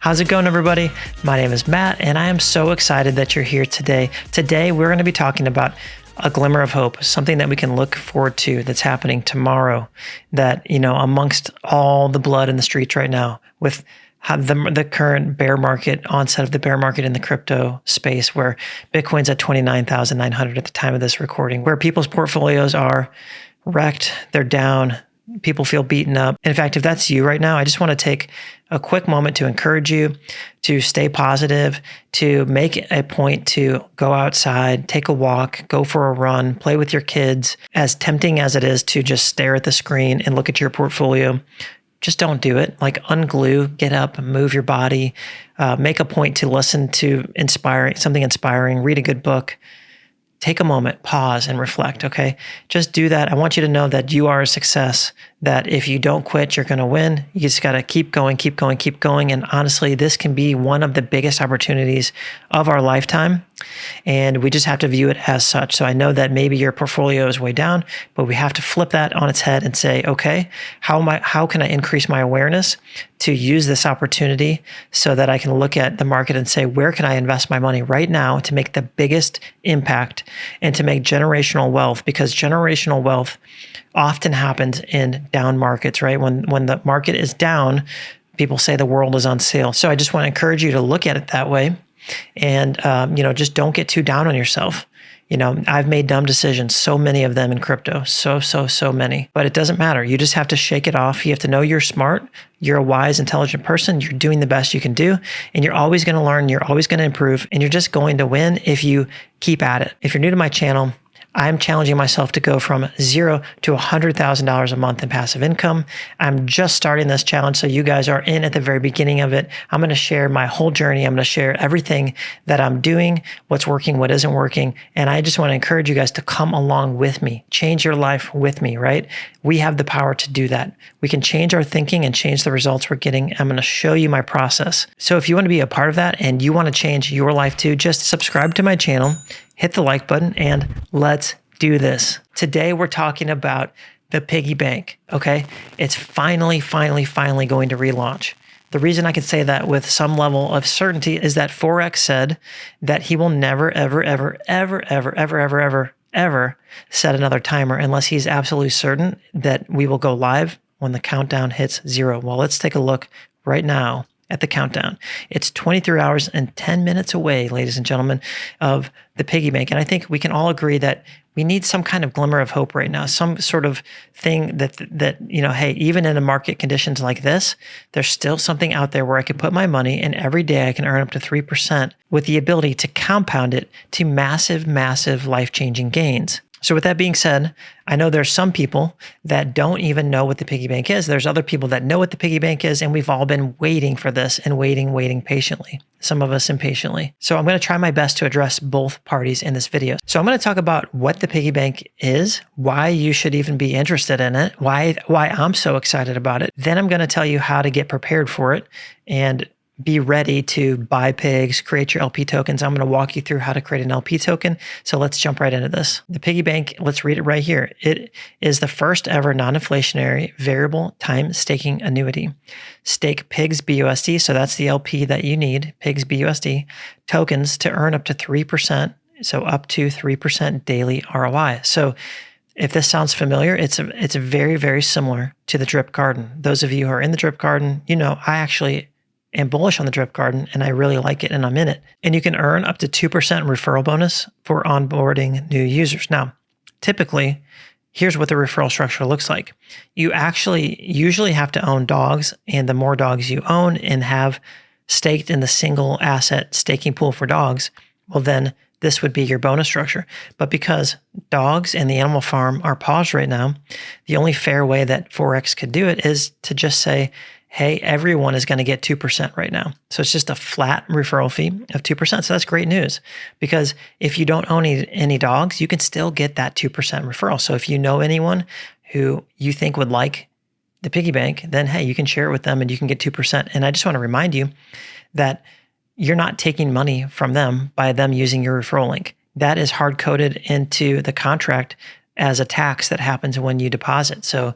How's it going, everybody? My name is Matt, and I am so excited that you're here today. Today, we're going to be talking about a glimmer of hope, something that we can look forward to that's happening tomorrow, that, amongst all the blood in the streets right now with the current bear market, onset of the bear market in the crypto space, where Bitcoin's at 29,900 at the time of this recording, where people's portfolios are wrecked, they're down, people feel beaten up. In fact, if that's you right now, I just want to take a quick moment to encourage you to stay positive, to make a point to go outside, take a walk, go for a run, play with your kids. As tempting as it is to just stare at the screen and look at your portfolio, just don't do it. Like, unglue, get up, move your body, make a point to listen to something inspiring, read a good book. Take a moment, pause, and reflect, okay? Just do that. I want you to know that you are a success, that if you don't quit, you're going to win. You just got to keep going, keep going, keep going. And honestly, this can be one of the biggest opportunities of our lifetime. And we just have to view it as such. So I know that maybe your portfolio is way down, but we have to flip that on its head and say, okay, how can I increase my awareness to use this opportunity so that I can look at the market and say, where can I invest my money right now to make the biggest impact and to make generational wealth? Because generational wealth often happens in down markets, right? When the market is down, people say the world is on sale. So I just want to encourage you to look at it that way. And, just don't get too down on yourself. I've made dumb decisions, so many of them in crypto, so many, but it doesn't matter. You just have to shake it off. You have to know you're smart. You're a wise, intelligent person. You're doing the best you can do, and you're always going to learn. You're always going to improve, and you're just going to win if you keep at it. If you're new to my channel, I'm challenging myself to go from $0 to $100,000 a month in passive income. I'm just starting this challenge, so you guys are in at the very beginning of it. I'm going to share my whole journey. I'm going to share everything that I'm doing, what's working, what isn't working. And I just want to encourage you guys to come along with me, change your life with me, right? We have the power to do that. We can change our thinking and change the results we're getting. I'm going to show you my process. So if you want to be a part of that and you want to change your life too, just subscribe to my channel, hit the like button, and let's do this. Today, we're talking about the Piggy Bank, okay? It's finally going to relaunch. The reason I can say that with some level of certainty is that Forex said that he will never, ever set another timer unless he's absolutely certain that we will go live when the countdown hits 0. Well, let's take a look right now at the countdown. It's 23 hours and 10 minutes away, ladies and gentlemen, of the Piggy Bank. And I think we can all agree that we need some kind of glimmer of hope right now, some sort of thing that hey, even in a market conditions like this, there's still something out there where I can put my money and every day I can earn up to 3% with the ability to compound it to massive life-changing gains. So with that being said, I know there's some people that don't even know what the Piggy Bank is. There's other people that know what the Piggy Bank is, and we've all been waiting for this and waiting patiently, some of us impatiently. So I'm going to try my best to address both parties in this video. So I'm going to talk about what the Piggy Bank is, why you should even be interested in it, why I'm so excited about it. Then I'm going to tell you how to get prepared for it and be ready to buy pigs, create your LP tokens. I'm going to walk you through how to create an LP token. So let's jump right into this. The Piggy Bank, let's read it right here. It is the first ever non-inflationary variable time staking annuity. Stake pigs BUSD, so that's the LP that you need, pigs BUSD, tokens to earn up to 3%, so up to 3% daily ROI. So if this sounds familiar, it's very similar to the Drip Garden. Those of you who are in the Drip Garden, I actually am bullish on the Drip Garden, and I really like it, and I'm in it. And you can earn up to 2% referral bonus for onboarding new users. Now, typically, here's what the referral structure looks like. You actually usually have to own dogs, and the more dogs you own and have staked in the single asset staking pool for dogs, well, then this would be your bonus structure. But because dogs and the animal farm are paused right now, the only fair way that Forex could do it is to just say, hey, everyone is going to get 2% right now. So it's just a flat referral fee of 2%. So that's great news, because if you don't own any dogs, you can still get that 2% referral. So if you know anyone who you think would like the Piggy Bank, then hey, you can share it with them and you can get 2%. And I just want to remind you that you're not taking money from them by them using your referral link. That is hard-coded into the contract as a tax that happens when you deposit. So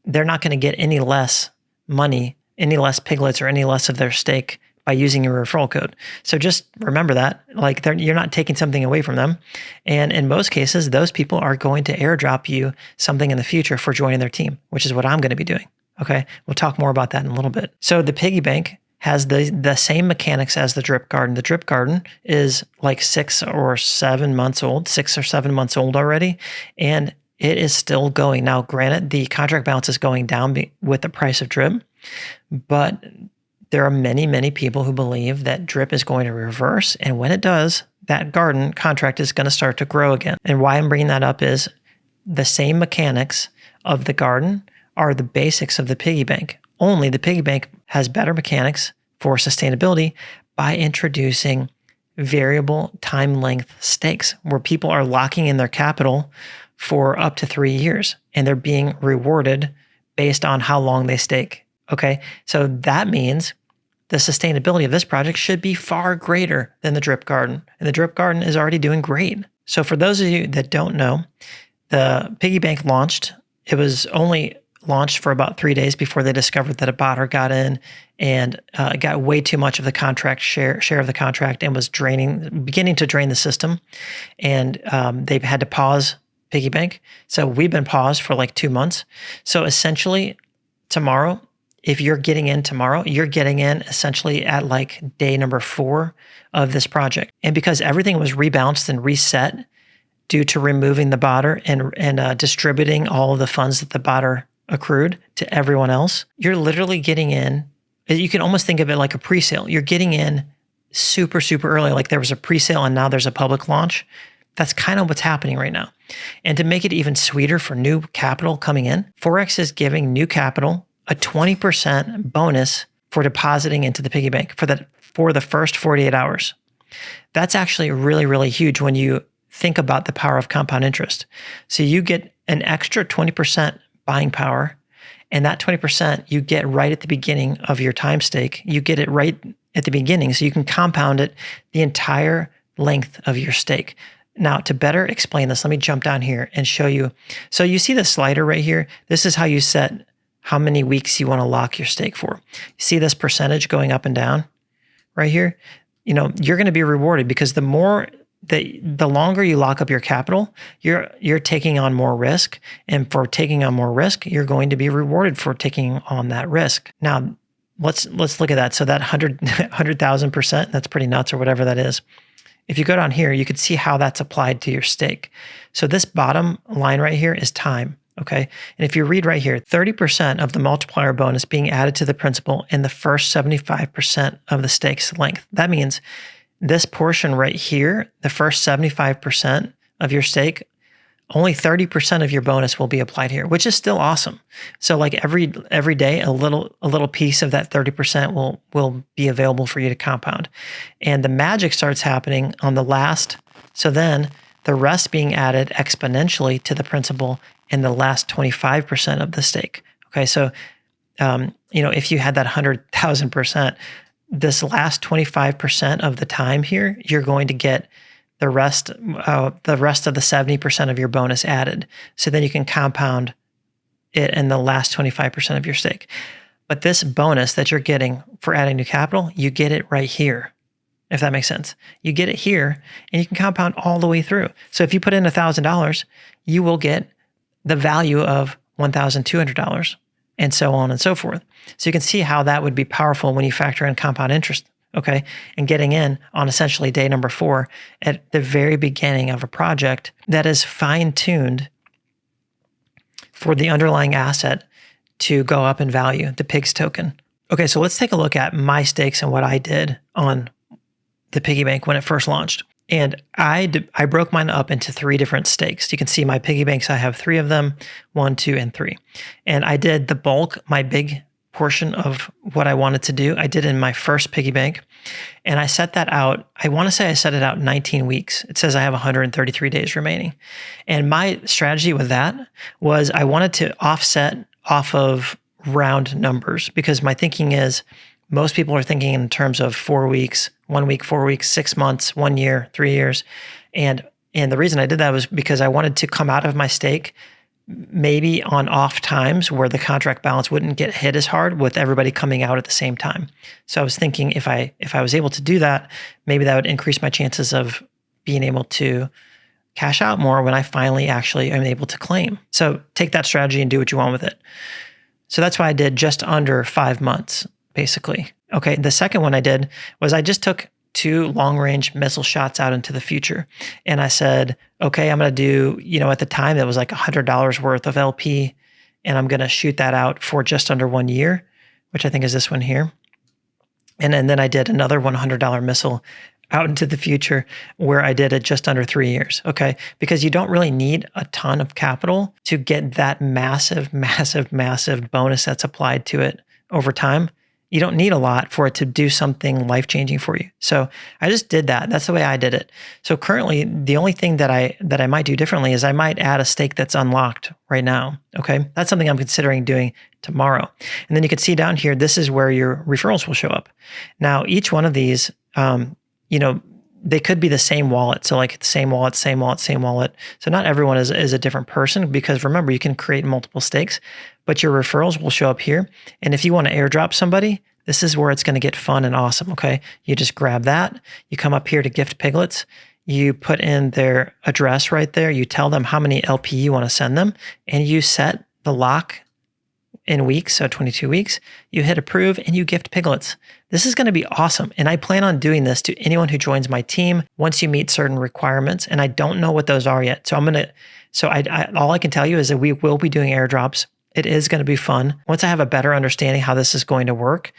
they're not going to get any less money, any less piglets, or any less of their stake by using your referral code. So just remember that, like you're not taking something away from them. And in most cases, those people are going to airdrop you something in the future for joining their team, which is what I'm going to be doing. Okay. We'll talk more about that in a little bit. So the Piggy Bank has the same mechanics as the Drip Garden. The Drip Garden is like 6 or 7 months old, 6 or 7 months old already. And it is still going. Now, granted, the contract balance is going down with the price of Drip, but there are many, many people who believe that Drip is going to reverse. And when it does, that garden contract is going to start to grow again. And why I'm bringing that up is the same mechanics of the garden are the basics of the Piggy Bank. Only the Piggy Bank has better mechanics for sustainability by introducing variable time length stakes where people are locking in their capital for up to 3 years and they're being rewarded based on how long they stake. Okay, so that means the sustainability of this project should be far greater than the Drip Garden. And the Drip Garden is already doing great. So for those of you that don't know, the Piggy Bank launched. It was only launched for about 3 days before they discovered that a botter got in and got way too much of the contract share of the contract and was beginning to drain the system. And they've had to pause Piggy Bank. So we've been paused for like 2 months. So essentially tomorrow, if you're getting in tomorrow, you're getting in essentially at like day number 4 of this project. And because everything was rebalanced and reset due to removing the botter and distributing all of the funds that the botter accrued to everyone else, you're literally getting in. You can almost think of it like a pre-sale. You're getting in super, super early. Like there was a pre-sale and now there's a public launch. That's kind of what's happening right now. And to make it even sweeter for new capital coming in, Forex is giving new capital a 20% bonus for depositing into the Piggy Bank for the first 48 hours. That's actually really, really huge when you think about the power of compound interest. So you get an extra 20% buying power, and that 20% you get right at the beginning of your time stake. You get it right at the beginning, so you can compound it the entire length of your stake. Now, to better explain this, let me jump down here and show you. So you see the slider right here? This is how you set how many weeks you want to lock your stake for. You see this percentage going up and down right here? You know, you're going to be rewarded because the longer you lock up your capital, you're taking on more risk. And for taking on more risk, you're going to be rewarded for taking on that risk. Now, let's look at that. So that 100,000%, that's pretty nuts or whatever that is. If you go down here, you can see how that's applied to your stake. So this bottom line right here is time. Okay. And if you read right here, 30% of the multiplier bonus being added to the principal in the first 75% of the stake's length. That means this portion right here, the first 75% of your stake, only 30% of your bonus will be applied here, which is still awesome. So like every day, a little piece of that 30% will be available for you to compound. And the magic starts happening on the last. So then the rest being added exponentially to the principal in the last 25% of the stake. Okay, so if you had that 100,000%, this last 25% of the time here, you're going to get the rest of the 70% of your bonus added. So then you can compound it in the last 25% of your stake. But this bonus that you're getting for adding new capital, you get it right here, if that makes sense. You get it here, and you can compound all the way through. So if you put in $1,000, you will get the value of $1,200, and so on and so forth. So you can see how that would be powerful when you factor in compound interest, okay? And getting in on essentially day number 4 at the very beginning of a project that is fine-tuned for the underlying asset to go up in value, the PIGS token. Okay, so let's take a look at my stakes and what I did on the Piggy Bank when it first launched. And I broke mine up into 3 different stakes. You can see my Piggy Banks, I have 3 of them, 1, 2, and 3. And I did the bulk, my big portion of what I wanted to do, I did in my first Piggy Bank. And I set that out, I want to say I set it out 19 weeks. It says I have 133 days remaining. And my strategy with that was I wanted to offset off of round numbers because my thinking is, most people are thinking in terms of 4 weeks, 1 week, 4 weeks, 6 months, 1 year, 3 years. And the reason I did that was because I wanted to come out of my stake maybe on off times where the contract balance wouldn't get hit as hard with everybody coming out at the same time. So I was thinking if I was able to do that, maybe that would increase my chances of being able to cash out more when I finally actually am able to claim. So take that strategy and do what you want with it. So that's why I did just under 5 months, basically. Okay, the second one I did was I just took 2 long-range missile shots out into the future. And I said, okay, I'm going to do, at the time that was like $100 worth of LP, and I'm going to shoot that out for just under 1 year, which I think is this one here. And then I did another $100 missile out into the future where I did it just under 3 years, okay? Because you don't really need a ton of capital to get that massive, massive, massive bonus that's applied to it over time. You don't need a lot for it to do something life-changing for you. So I just did that. That's the way I did it. So currently, the only thing that I might do differently is I might add a stake that's unlocked right now, okay? That's something I'm considering doing tomorrow. And then you can see down here, this is where your referrals will show up. Now, each one of these, they could be the same wallet. So like same wallet, same wallet, same wallet. So not everyone is a different person, because remember, you can create multiple stakes, but your referrals will show up here. And if you want to airdrop somebody, this is where it's going to get fun and awesome, okay? You just grab that. You come up here to gift piglets. You put in their address right there. You tell them how many LP you want to send them, and you set the lock in weeks, so 22 weeks, you hit approve and you gift piglets. This is going to be awesome. And I plan on doing this to anyone who joins my team once you meet certain requirements. And I don't know what those are yet. So all I can tell you is that we will be doing airdrops. It is going to be fun. Once I have a better understanding how this is going to work,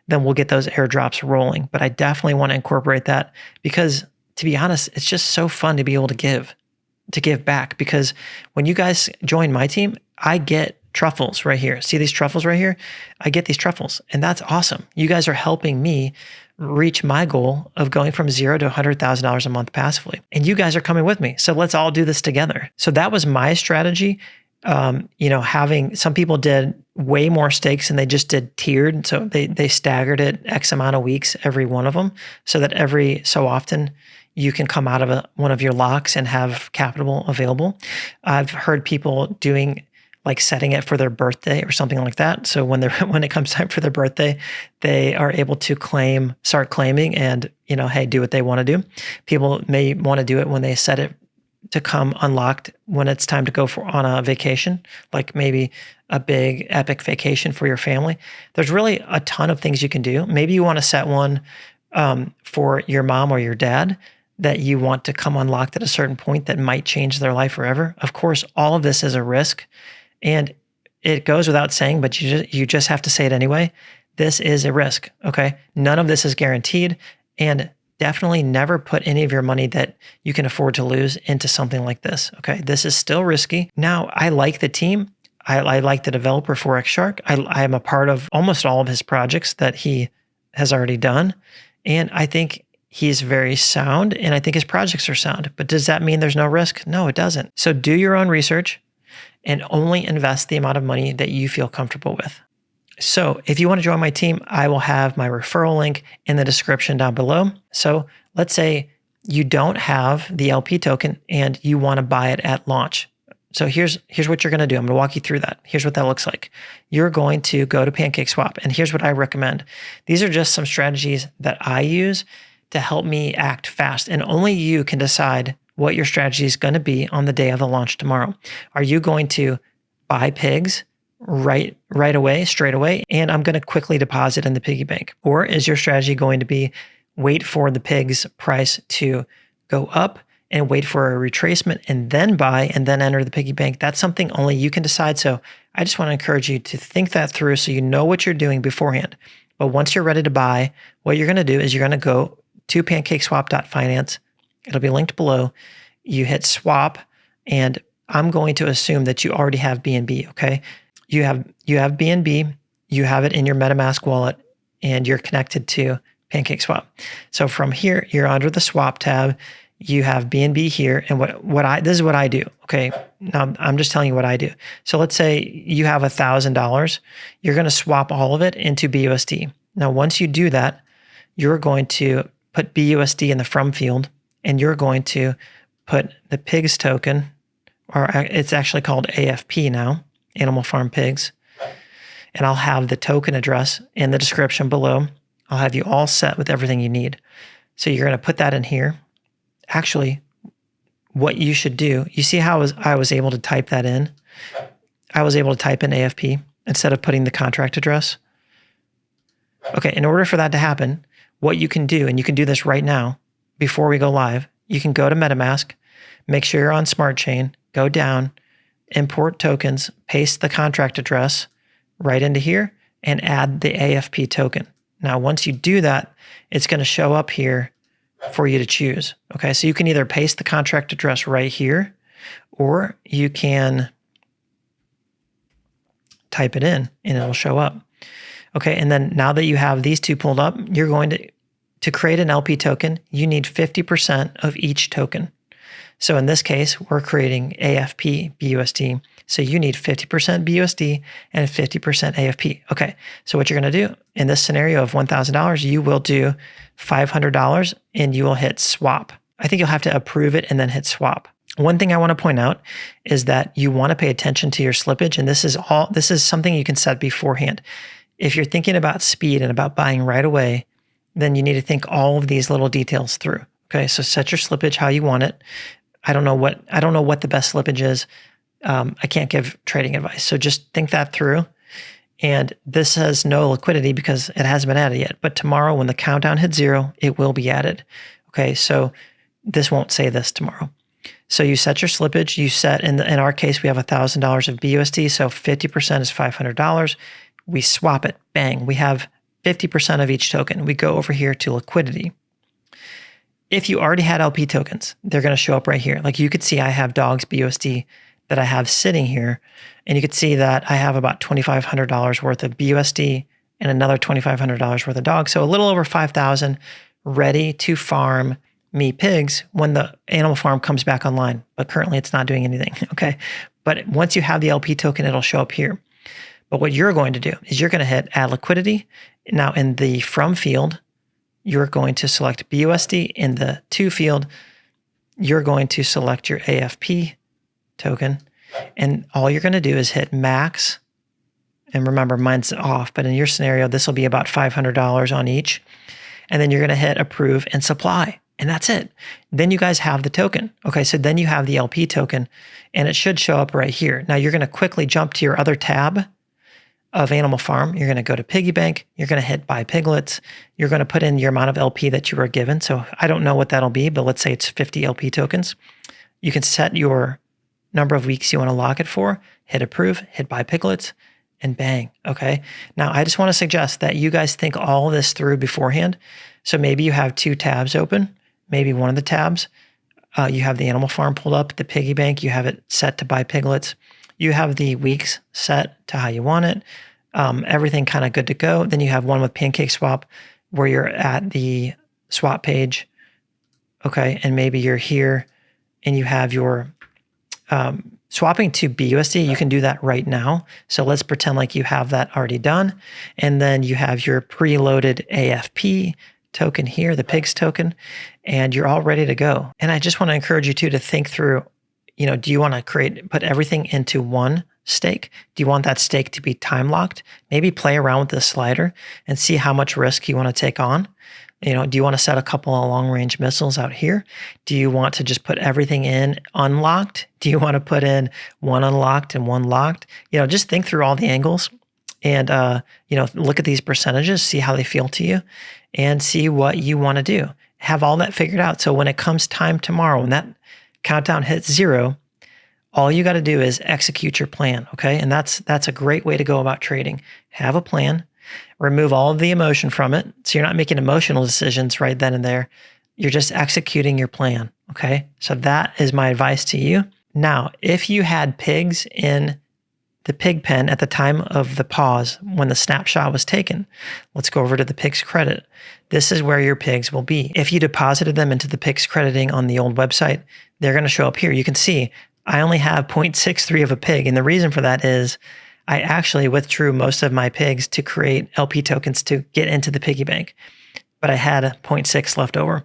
then we'll get those airdrops rolling. But I definitely want to incorporate that because, to be honest, it's just so fun to be able to give back. Because when you guys join my team, I get truffles right here. See these truffles right here? I get these truffles, and that's awesome. You guys are helping me reach my goal of going from $0 to $100,000 a month passively. And you guys are coming with me. So let's all do this together. So that was my strategy. Having some people did way more stakes and they just did tiered. So they staggered it X amount of weeks, every one of them, so that every so often you can come out of one of your locks and have capital available. I've heard people doing like setting it for their birthday or something like that. So when it comes time for their birthday, they are able to start claiming and, hey, do what they want to do. People may want to do it when they set it to come unlocked when it's time to go on a vacation, like maybe a big epic vacation for your family. There's really a ton of things you can do. Maybe you want to set one for your mom or your dad that you want to come unlocked at a certain point that might change their life forever. Of course, all of this is a risk. And it goes without saying, but you just have to say it anyway. This is a risk, okay? None of this is guaranteed, and definitely never put any of your money that you can afford to lose into something like this, okay? This is still risky. Now, I like the team. I like the developer, Forex Shark. I am a part of almost all of his projects that he has already done, and I think he's very sound, and I think his projects are sound. But does that mean there's no risk? No, it doesn't. So do your own research and only invest the amount of money that you feel comfortable with. So if you want to join my team, I will have my referral link in the description down below. So let's say you don't have the LP token and you want to buy it at launch. So here's what you're going to do. I'm going to walk you through that. Here's what that looks like. You're going to go to pancakeswap, and here's what I recommend. These are just some strategies that I use to help me act fast, and only you can decide what your strategy is going to be on the day of the launch tomorrow. Are you going to buy pigs right away, straight away, and I'm going to quickly deposit in the piggy bank? Or is your strategy going to be wait for the pig's price to go up and wait for a retracement and then buy and then enter the piggy bank? That's something only you can decide. So I just want to encourage you to think that through so you know what you're doing beforehand. But once you're ready to buy, what you're going to do is you're going to go to pancakeswap.finance. It'll be linked below. You hit swap, and I'm going to assume that you already have BNB, okay? You have BNB, you have it in your MetaMask wallet, and you're connected to PancakeSwap. So from here, you're under the swap tab. You have BNB here, and this is what I do, okay? Now, I'm just telling you what I do. So let's say you have $1,000. You're going to swap all of it into BUSD. Now, once you do that, you're going to put BUSD in the from field, and you're going to put the pigs token or it's actually called AFP now, Animal Farm Pigs. And I'll have the token address in the description below. I'll have you all set with everything you need. So you're going to put that in here. Actually, what you should do, you see how I was able to type that in? I was able to type in AFP instead of putting the contract address. Okay, in order for that to happen, what you can do, and you can do this right now before we go live, you can go to MetaMask, make sure you're on Smart Chain, go down, import tokens, paste the contract address right into here, and add the AFP token. Now, once you do that, it's going to show up here for you to choose. Okay, so you can either paste the contract address right here, or you can type it in and it'll show up. Okay, and then now that you have these two pulled up, you're going to create an LP token, you need 50% of each token. So in this case, we're creating AFP BUSD. So you need 50% BUSD and 50% AFP. Okay, so what you're going to do in this scenario of $1,000, you will do $500 and you will hit swap. I think you'll have to approve it and then hit swap. One thing I want to point out is that you want to pay attention to your slippage, and this is something you can set beforehand. If you're thinking about speed and about buying right away, then you need to think all of these little details through. Okay, so set your slippage how you want it. I don't know what the best slippage is. I can't give trading advice. So just think that through. And this has no liquidity because it hasn't been added yet. But tomorrow when the countdown hits 0, it will be added. Okay, so this won't say this tomorrow. So you set your slippage. You set, in our case, we have $1,000 of BUSD. So 50% is $500. We swap it. Bang. We have 50% of each token. We go over here to liquidity. If you already had LP tokens, they're going to show up right here. Like you could see I have dogs BUSD that I have sitting here. And you could see that I have about $2,500 worth of BUSD and another $2,500 worth of dogs. So a little over 5,000 ready to farm me pigs when the animal farm comes back online. But currently it's not doing anything. Okay. But once you have the LP token, it'll show up here. But what you're going to do is you're going to hit add liquidity. Now in the from field, you're going to select BUSD. In the to field, you're going to select your AFP token. And all you're going to do is hit max. And remember, mine's off, but in your scenario, this will be about $500 on each. And then you're going to hit approve and supply. And that's it. Then you guys have the token. Okay, so then you have the LP token and it should show up right here. Now you're going to quickly jump to your other tab of Animal Farm. You're going to go to Piggy Bank. You're going to hit buy piglets. You're going to put in your amount of LP that you were given. So I don't know what that'll be, but let's say it's 50 LP tokens. You can set your number of weeks you want to lock it for, hit approve, hit buy piglets, and bang. Okay. Now I just want to suggest that you guys think all this through beforehand. So maybe you have 2 tabs open. Maybe one of the tabs, you have the Animal Farm pulled up, the Piggy Bank, you have it set to buy piglets. You have the weeks set to how you want it. Everything kind of good to go. Then you have one with pancakeswap where you're at the swap page. Okay. And maybe you're here and you have your swapping to BUSD. You can do that right now. So let's pretend like you have that already done. And then you have your preloaded AFP token here, the pigs token, and you're all ready to go. And I just want to encourage you to think through, do you want to put everything into one stake? Do you want that stake to be time locked? Maybe play around with the slider and see how much risk you want to take on. Do you want to set a couple of long range missiles out here? Do you want to just put everything in unlocked? Do you want to put in one unlocked and one locked? Just think through all the angles and, look at these percentages, see how they feel to you and see what you want to do. Have all that figured out. So when it comes time tomorrow, when that countdown hits 0, all you got to do is execute your plan. Okay. And that's a great way to go about trading. Have a plan, remove all of the emotion from it. So you're not making emotional decisions right then and there. You're just executing your plan. Okay. So that is my advice to you. Now, if you had pigs in the pig pen at the time of the pause when the snapshot was taken, let's go over to the pigs credit. This is where your pigs will be. If you deposited them into the pigs crediting on the old website, they're going to show up here. You can see I only have 0.63 of a pig. And the reason for that is I actually withdrew most of my pigs to create LP tokens to get into the piggy bank, but I had a 0.6 left over.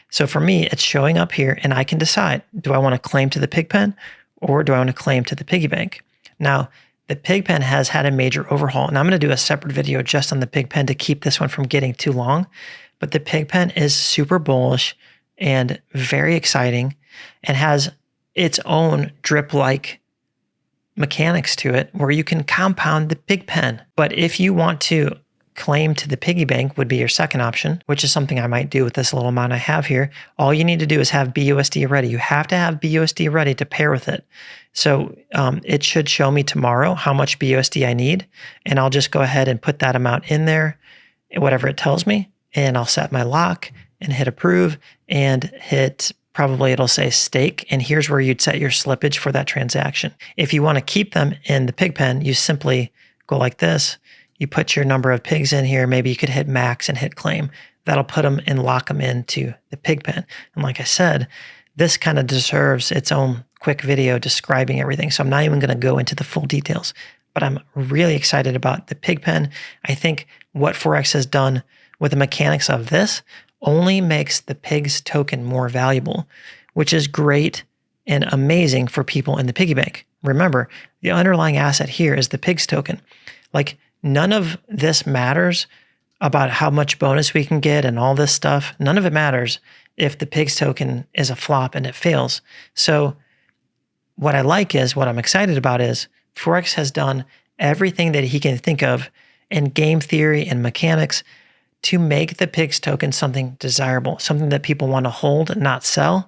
So for me, it's showing up here and I can decide, do I want to claim to the pig pen or do I want to claim to the piggy bank? Now, the Pigpen has had a major overhaul, and I'm going to do a separate video just on the Pigpen to keep this one from getting too long. But the Pigpen is super bullish and very exciting and has its own drip-like mechanics to it where you can compound the Pigpen. But if you want to claim to the piggy bank would be your second option, which is something I might do with this little amount I have here. All you need to do is have BUSD ready. You have to have BUSD ready to pair with it. So it should show me tomorrow how much BUSD I need, and I'll just go ahead and put that amount in there, whatever it tells me, and I'll set my lock and hit approve and hit, probably it'll say stake, and here's where you'd set your slippage for that transaction. If you want to keep them in the Pigpen, you simply go like this. You put your number of pigs in here. Maybe you could hit max and hit claim. That'll put them and lock them into the Pigpen. And like I said, this kind of deserves its own quick video describing everything. So I'm not even going to go into the full details, but I'm really excited about the Pigpen. I think what Forex has done with the mechanics of this only makes the pigs token more valuable, which is great and amazing for people in the piggy bank. Remember, the underlying asset here is the pigs token. Like, none of this matters about how much bonus we can get and all this stuff. None of it matters if the pigs token is a flop and it fails. So what I like is, what I'm excited about is, Forex has done everything that he can think of in game theory and mechanics to make the pigs token something desirable, something that people want to hold and not sell.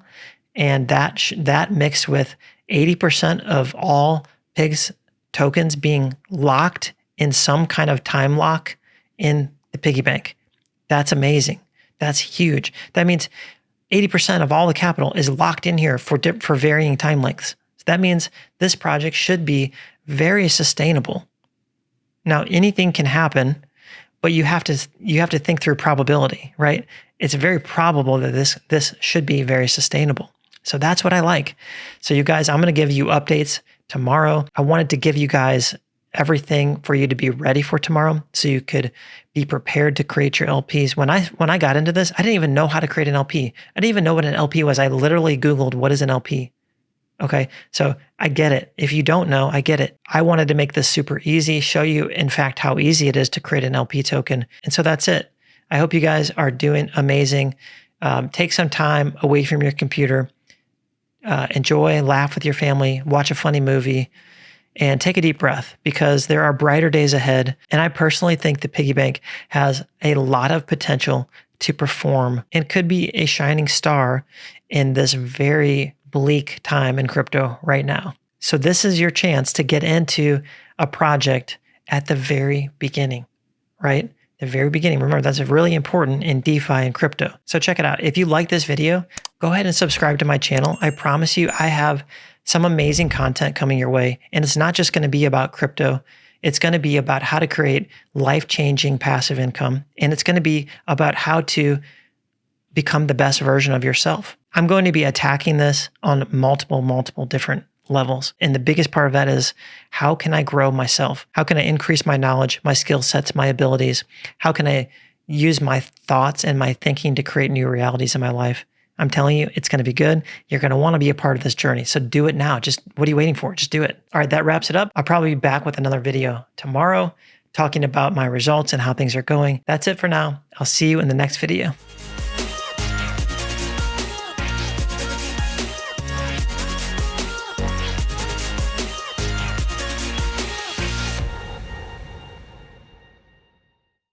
And that mixed with 80% of all pigs tokens being locked in some kind of time lock in the piggy bank. That's amazing. That's huge. That means 80% of all the capital is locked in here for varying time lengths. So that means this project should be very sustainable. Now, anything can happen, but you have to think through probability, right? It's very probable that this should be very sustainable. So that's what I like. So you guys, I'm going to give you updates tomorrow. I wanted to give you guys everything for you to be ready for tomorrow so you could be prepared to create your LPs. When I got into this, I didn't even know how to create an LP. I didn't even know what an LP was. I literally Googled, what is an LP? Okay, so I get it. If you don't know, I get it. I wanted to make this super easy, show you, in fact, how easy it is to create an LP token. And so that's it. I hope you guys are doing amazing. Take some time away from your computer. Enjoy, laugh with your family, watch a funny movie, and take a deep breath, because there are brighter days ahead. And I personally think the piggy bank has a lot of potential to perform and could be a shining star in this very bleak time in crypto right now. So this is your chance to get into a project at the very beginning, right? The very beginning. Remember, that's really important in DeFi and crypto. So check it out. If you like this video, go ahead and subscribe to my channel. I promise you, I have some amazing content coming your way. And it's not just going to be about crypto. It's going to be about how to create life-changing passive income. And it's going to be about how to become the best version of yourself. I'm going to be attacking this on multiple different levels. And the biggest part of that is, how can I grow myself? How can I increase my knowledge, my skill sets, my abilities? How can I use my thoughts and my thinking to create new realities in my life? I'm telling you, it's going to be good. You're going to want to be a part of this journey. So do it now. Just, what are you waiting for? Just do it. All right, that wraps it up. I'll probably be back with another video tomorrow talking about my results and how things are going. That's it for now. I'll see you in the next video.